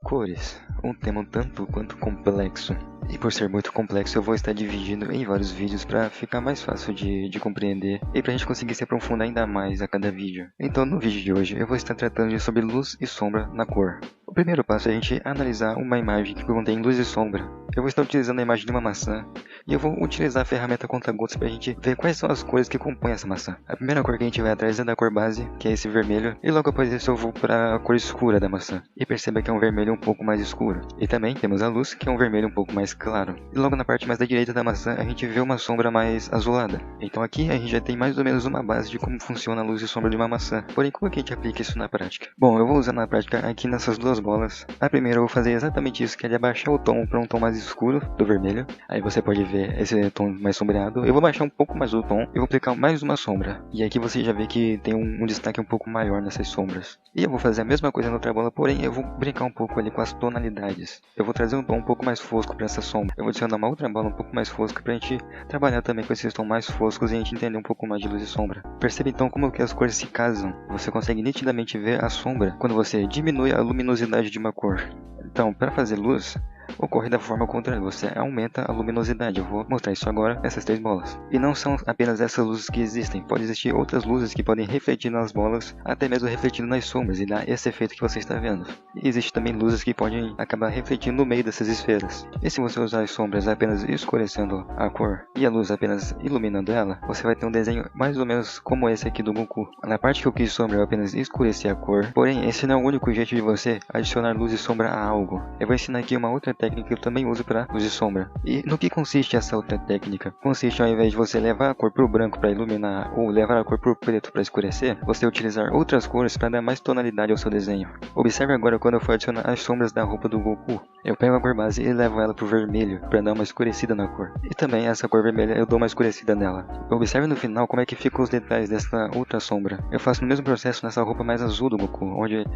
Cores, um tema um tanto quanto complexo. E por ser muito complexo, eu vou estar dividindo em vários vídeos para ficar mais fácil de compreender e para a gente conseguir se aprofundar ainda mais a cada vídeo. Então, no vídeo de hoje, eu vou estar tratando sobre luz e sombra na cor. O primeiro passo é a gente analisar uma imagem que contém luz e sombra. Eu vou estar utilizando a imagem de uma maçã e eu vou utilizar a ferramenta conta-gotas para a gente ver quais são as cores que compõem essa maçã. A primeira cor que a gente vai atrás é da cor base, que é esse vermelho, e logo após isso eu vou para a cor escura da maçã. E perceba que é um vermelho um pouco mais escuro. E também temos a luz, que é um vermelho um pouco mais claro. E logo na parte mais da direita da maçã a gente vê uma sombra mais azulada. Então aqui a gente já tem mais ou menos uma base de como funciona a luz e sombra de uma maçã. Porém, como é que a gente aplica isso na prática? Bom, eu vou usar na prática aqui nessas duas bolas. A primeira eu vou fazer exatamente isso, que é de abaixar o tom para um tom mais escuro do vermelho. Aí você pode ver esse tom mais sombreado. Eu vou baixar um pouco mais o tom e vou aplicar mais uma sombra. E aqui você já vê que tem um destaque um pouco maior nessas sombras. E eu vou fazer a mesma coisa na outra bola, porém eu vou brincar um pouco ali com as tonalidades. Eu vou trazer um tom um pouco mais fosco para essa sombra. Eu vou adicionar uma outra bola um pouco mais fosca pra gente trabalhar também com esses tons mais foscos e a gente entender um pouco mais de luz e sombra. Perceba então como que as cores se casam. Você consegue nitidamente ver a sombra quando você diminui a luminosidade de uma cor. Então, para fazer luz, ocorre da forma contrária, você aumenta a luminosidade. Eu vou mostrar isso agora, essas três bolas. E não são apenas essas luzes que existem, pode existir outras luzes que podem refletir nas bolas, até mesmo refletindo nas sombras e dar esse efeito que você está vendo. E existe também luzes que podem acabar refletindo no meio dessas esferas. E se você usar as sombras apenas escurecendo a cor e a luz apenas iluminando ela, você vai ter um desenho mais ou menos como esse aqui do Goku. Na parte que eu quis sombra eu apenas escureci a cor, porém esse não é o único jeito de você adicionar luz e sombra a algo. Eu vou ensinar aqui uma outra técnica que eu também uso para luz e sombra. E no que consiste essa outra técnica? Consiste, ao invés de você levar a cor para o branco para iluminar ou levar a cor para o preto para escurecer, você utilizar outras cores para dar mais tonalidade ao seu desenho. Observe agora quando eu for adicionar as sombras da roupa do Goku. Eu pego a cor base e levo ela para o vermelho para dar uma escurecida na cor. E também essa cor vermelha eu dou uma escurecida nela. Observe no final como é que ficam os detalhes dessa outra sombra. Eu faço o mesmo processo nessa roupa mais azul do Goku,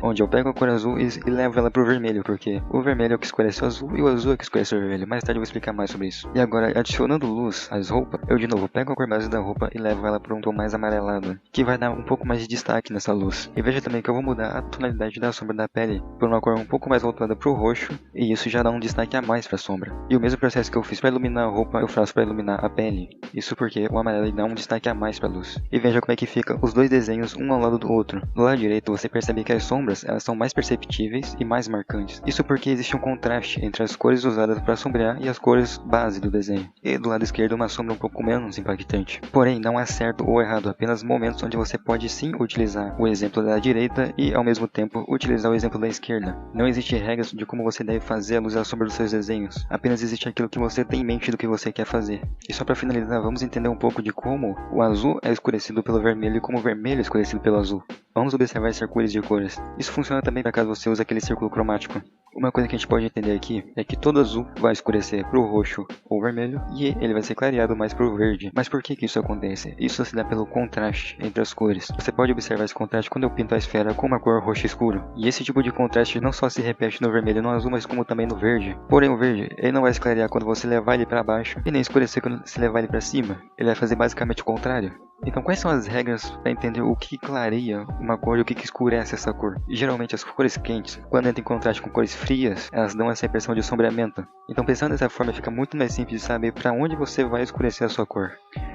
onde eu pego a cor azul e levo ela para o vermelho, porque o vermelho é o que escurece o azul e o azul é que escurece o vermelho. Mais tarde eu vou explicar mais sobre isso. E agora, adicionando luz às roupas, eu de novo pego a cor base da roupa e levo ela para um tom mais amarelado, que vai dar um pouco mais de destaque nessa luz. E veja também que eu vou mudar a tonalidade da sombra da pele por uma cor um pouco mais voltada para o roxo, e isso já dá um destaque a mais para a sombra. E o mesmo processo que eu fiz para iluminar a roupa, eu faço para iluminar a pele. Isso porque o amarelo dá um destaque a mais para a luz. E veja como é que fica os dois desenhos um ao lado do outro. Do lado direito você percebe que as sombras elas são mais perceptíveis e mais marcantes. Isso porque existe um contraste entre as cores usadas para sombrear e as cores base do desenho. E do lado esquerdo uma sombra um pouco menos impactante. Porém, não há certo ou errado, apenas momentos onde você pode sim utilizar o exemplo da direita e ao mesmo tempo utilizar o exemplo da esquerda. Não existe regras de como você deve fazer a luz e a sombra dos seus desenhos. Apenas existe aquilo que você tem em mente do que você quer fazer. E só para finalizar, vamos entender um pouco de como o azul é escurecido pelo vermelho e como o vermelho é escurecido pelo azul. Vamos observar esse arco-íris de cores. Isso funciona também para caso você use aquele círculo cromático. Uma coisa que a gente pode entender aqui é que todo azul vai escurecer para o roxo ou vermelho e ele vai ser clareado mais para o verde. Mas por que isso acontece? Isso se dá pelo contraste entre as cores. Você pode observar esse contraste quando eu pinto a esfera com uma cor roxa escuro. E esse tipo de contraste não só se repete no vermelho e no azul, mas como também no verde. Porém o verde, ele não vai se clarear quando você levar ele para baixo e nem escurecer quando se levar ele para cima. Ele vai fazer basicamente o contrário. Então quais são as regras para entender o que clareia uma cor e o que escurece essa cor? Geralmente as cores quentes, quando entram em contraste com cores frias, elas dão essa impressão de sombreamento. Então pensando dessa forma fica muito mais simples de saber para onde você vai escurecer a sua cor.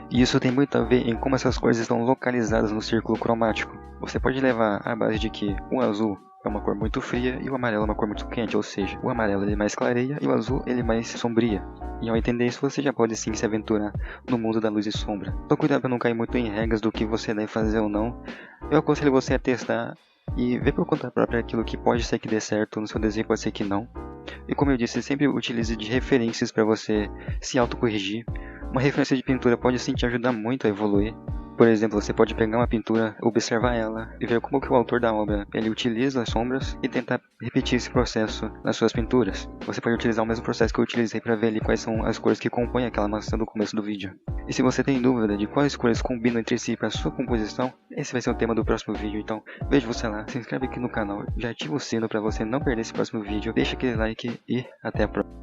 E isso tem muito a ver em como essas cores estão localizadas no círculo cromático. Você pode levar a base de que o azul é uma cor muito fria e o amarelo é uma cor muito quente, ou seja, o amarelo ele mais clareia e o azul ele mais sombria. E ao entender isso você já pode sim se aventurar no mundo da luz e sombra. Só cuidado para não cair muito em regras do que você deve fazer ou não. Eu aconselho você a testar e ver por conta própria aquilo que pode ser que dê certo no seu desenho, pode ser que não. E como eu disse, sempre utilize de referências para você se autocorrigir. Uma referência de pintura pode sim te ajudar muito a evoluir. Por exemplo, você pode pegar uma pintura, observar ela e ver como que o autor da obra ele utiliza as sombras e tentar repetir esse processo nas suas pinturas. Você pode utilizar o mesmo processo que eu utilizei para ver ali quais são as cores que compõem aquela maçã do começo do vídeo. E se você tem dúvida de quais cores combinam entre si para sua composição, esse vai ser o tema do próximo vídeo, então vejo você lá, se inscreve aqui no canal, já ativa o sino para você não perder esse próximo vídeo, deixa aquele like e até a próxima.